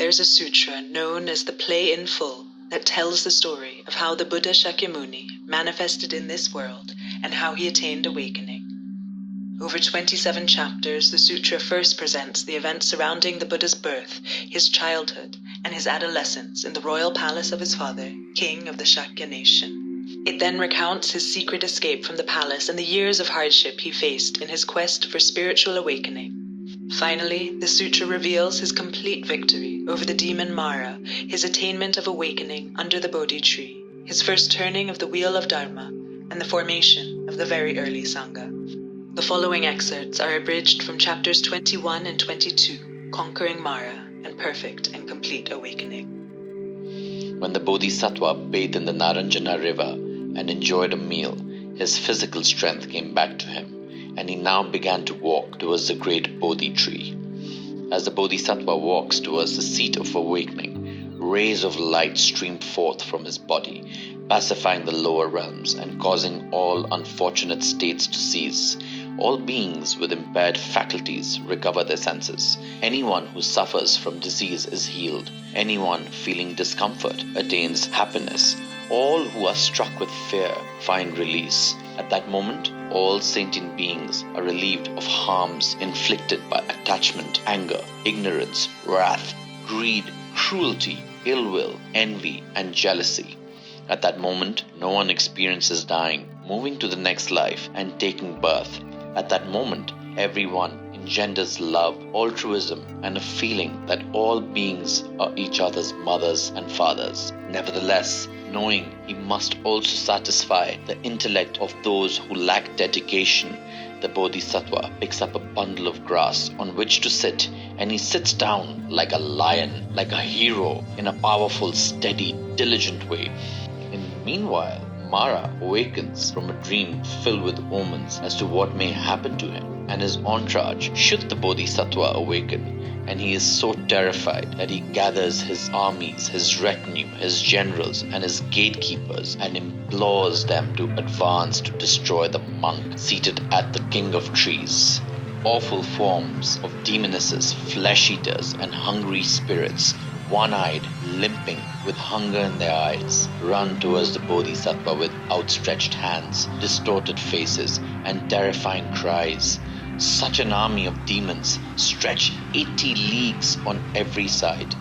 there's a sutra known as the Play in Full that tells the story of how the Buddha Shakyamuni manifested in this world and how he attained awakening. Over 27 chapters, the sutra first presents the events surrounding the Buddha's birth, his childhood, and his adolescence in the royal palace of his father, king of the Shakya nation. It then recounts his secret escape from the palace and the years of hardship he faced in his quest for spiritual awakening. Finally, the sutra reveals his complete victory over the demon Mārā, his attainment of awakening under the Bodhi tree, his first turning of the wheel of Dharma, and the formation of the very early Sangha. The following excerpts are abridged from chapters 21 and 22, Conquering Mārā and Perfect and Complete Awakening. When the Bodhisattva bathed in the Naranjana river and enjoyed a meal, his physical strength came back to him, and he now began to walk towards the great Bodhi tree. As the Bodhisattva walks towards the seat of awakening, rays of light stream forth from his body, pacifying the lower realms and causing all unfortunate states to cease. All beings with impaired faculties recover their senses. Anyone who suffers from disease is healed. Anyone feeling discomfort attains happiness. All who are struck with fear find release. At that moment, all sentient beings are relieved of harms inflicted by attachment, anger, ignorance, wrath, greed, cruelty, ill will, envy, and jealousy. At that moment, no one experiences dying, moving to the next life, and taking birth. At that moment, everyone engenders love, altruism, and a feeling that all beings are each other's mothers and fathers. Nevertheless, knowing he must also satisfy the intellect of those who lack dedication, the Bodhisattva picks up a bundle of grass on which to sit, and he sits down like a lion, like a hero, in a powerful, steady, diligent way. Meanwhile, Mārā awakens from a dream filled with omens as to what may happen to him and his entourage should the Bodhisattva awaken, and he is so terrified that he gathers his armies, his retinue, his generals, and his gatekeepers and implores them to advance to destroy the monk seated at the king of trees. Awful forms of demonesses, flesh-eaters, and hungry spirits, one-eyed, limping, with hunger in their eyes, run towards the Bodhisattva with outstretched hands, distorted faces, and terrifying cries. Such an army of demons stretch 80 leagues on every side.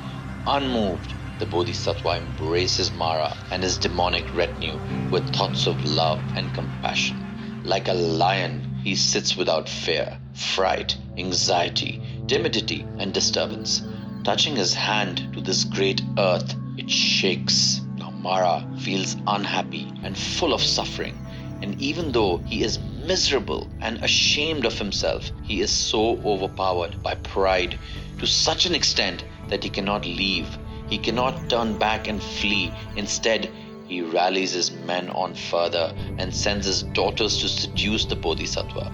Unmoved, the Bodhisattva embraces Mārā and his demonic retinue with thoughts of love and compassion. Like a lion, he sits without fear, fright, anxiety, timidity, and disturbance. Touching his hand to this great earth, it shakes. Now Mārā feels unhappy and full of suffering, and even though he is miserable and ashamed of himself, he is so overpowered by pride to such an extent that he cannot leave. He cannot turn back and flee. Instead, he rallies his men on further and sends his daughters to seduce the Bodhisattva.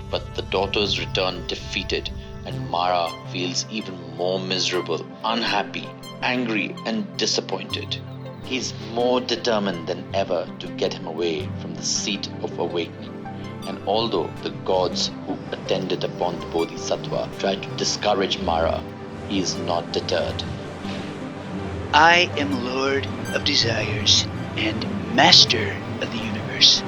But the daughters return defeated, and Mārā feels even more miserable, unhappy, angry, and disappointed. He is more determined than ever to get him away from the seat of awakening. And although the gods who attended upon the Bodhisattva try to discourage Mārā, he is not deterred. I am Lord of Desires and Master of the Universe.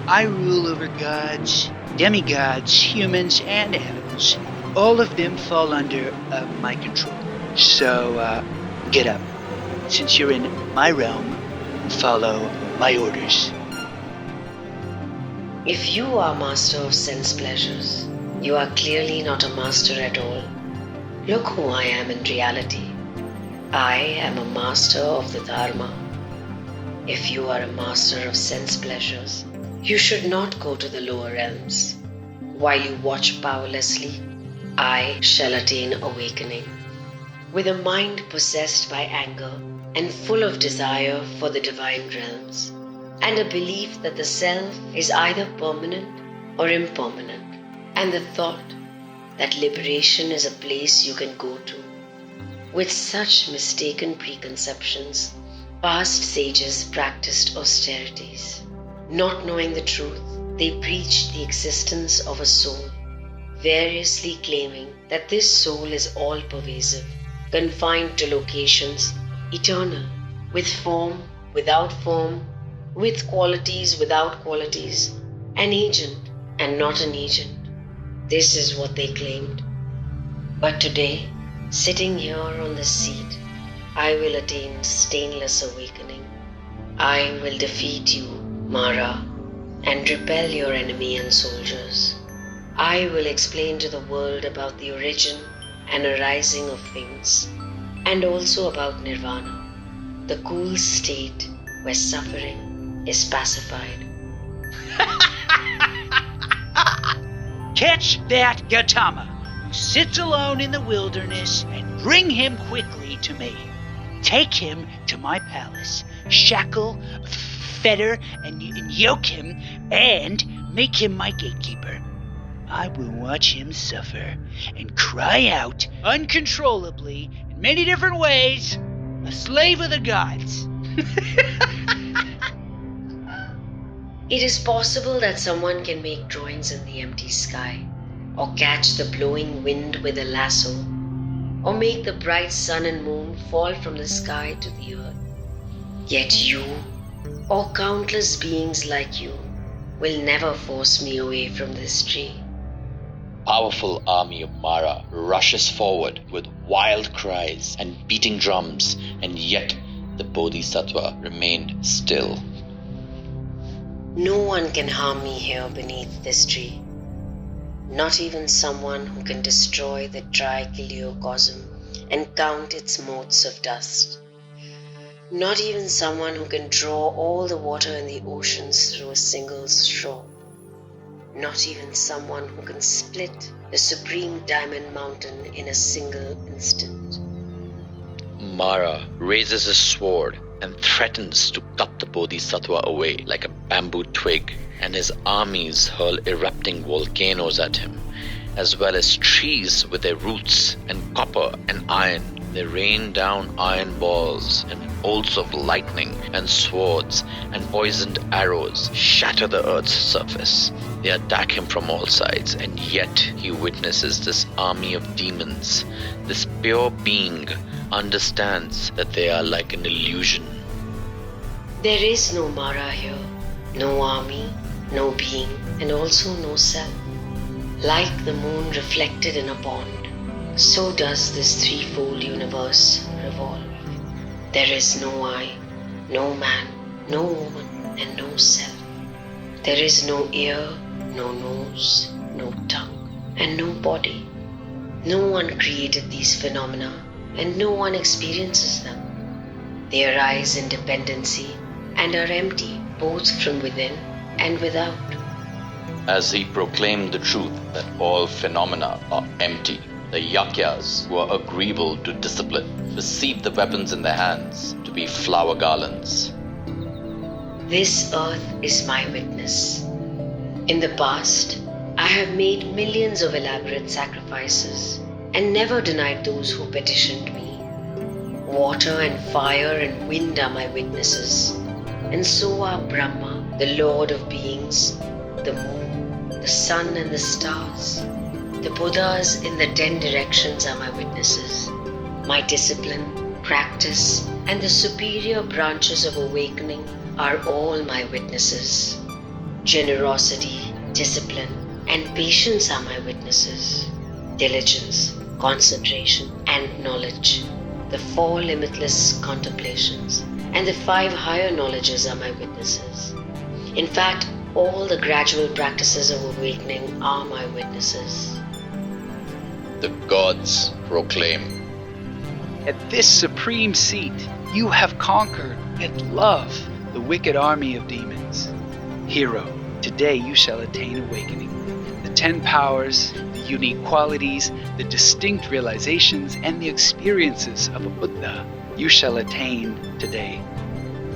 I rule over gods, demigods, humans, and animals. All of them fall under my control. So, get up. Since you're in my realm, follow my orders. If you are master of sense pleasures, you are clearly not a master at all. Look who I am in reality. I am a master of the Dharma. If you are a master of sense pleasures, you should not go to the lower realms. While you watch powerlessly, I shall attain awakening. With a mind possessed by anger and full of desire for the divine realms, and a belief that the self is either permanent or impermanent, and the thought that liberation is a place you can go to. With such mistaken preconceptions, past sages practiced austerities. Not knowing the truth, they preached the existence of a soul, variously claiming that this soul is all-pervasive, confined to locations, eternal, with form, without form, with qualities, without qualities, an agent and not an agent. This is what they claimed. But today, sitting here on this seat, I will attain stainless awakening. I will defeat you, Mārā, and repel your enemy and soldiers. I will explain to the world about the origin and arising of things, and also about nirvana, the cool state where suffering is pacified. Catch that Gautama, who sits alone in the wilderness, and bring him quickly to me. Take him to my palace, shackle, fetter, and yoke him, and make him my gatekeeper. I will watch him suffer and cry out uncontrollably in many different ways, a slave of the gods. It is possible that someone can make drawings in the empty sky, or catch the blowing wind with a lasso, or make the bright sun and moon fall from the sky to the earth. Yet you, or countless beings like you, will never force me away from this tree. Powerful army of Mārā rushes forward with wild cries and beating drums, and yet the Bodhisattva remained still. No one can harm me here beneath this tree. Not even someone who can destroy the trichiliocosm and count its motes of dust. Not even someone who can draw all the water in the oceans through a single straw. Not even someone who can split the supreme diamond mountain in a single instant. Mārā raises his sword and threatens to cut the Bodhisattva away like a bamboo twig, and his armies hurl erupting volcanoes at him, as well as trees with their roots, and copper and iron. They rain down iron balls, and bolts of lightning and swords and poisoned arrows shatter the earth's surface. They attack him from all sides, and yet he witnesses this army of demons. This pure being understands that they are like an illusion. There is no Mārā here, no army, no being, and also no self. Like the moon reflected in a pond, so does this threefold universe revolve. There is no I, no man, no woman, and no self. There is no ear, no nose, no tongue, and no body. No one created these phenomena, and no one experiences them. They arise in dependency and are empty both from within and without. As he proclaimed the truth that all phenomena are empty, the Yakyas, who are agreeable to discipline, received the weapons in their hands to be flower garlands. This earth is my witness. In the past, I have made millions of elaborate sacrifices and never denied those who petitioned me. Water and fire and wind are my witnesses, and so are Brahma, the Lord of beings, the moon, the sun and the stars. The Buddhas in the 10 directions are my witnesses. My discipline, practice, and the superior branches of awakening are all my witnesses. Generosity, discipline, and patience are my witnesses. Diligence, concentration, and knowledge, the 4 limitless contemplations, and the 5 higher knowledges are my witnesses. In fact, all the gradual practices of awakening are my witnesses. The gods proclaim. At this supreme seat, you have conquered with love the wicked army of demons. Hero, today you shall attain awakening. The 10 powers, the unique qualities, the distinct realizations, and the experiences of a Buddha you shall attain today.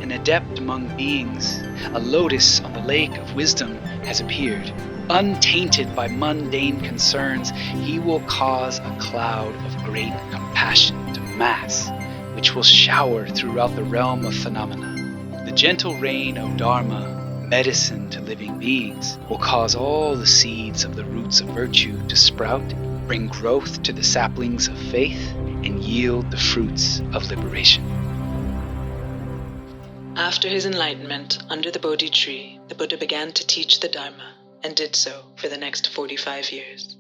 An adept among beings, a lotus on the lake of wisdom has appeared. Untainted by mundane concerns, he will cause a cloud of great compassion to mass, which will shower throughout the realm of phenomena. The gentle rain of Dharma, medicine to living beings, will cause all the seeds of the roots of virtue to sprout, bring growth to the saplings of faith, and yield the fruits of liberation. After his enlightenment under the Bodhi tree, the Buddha began to teach the Dharma, and did so for the next 45 years.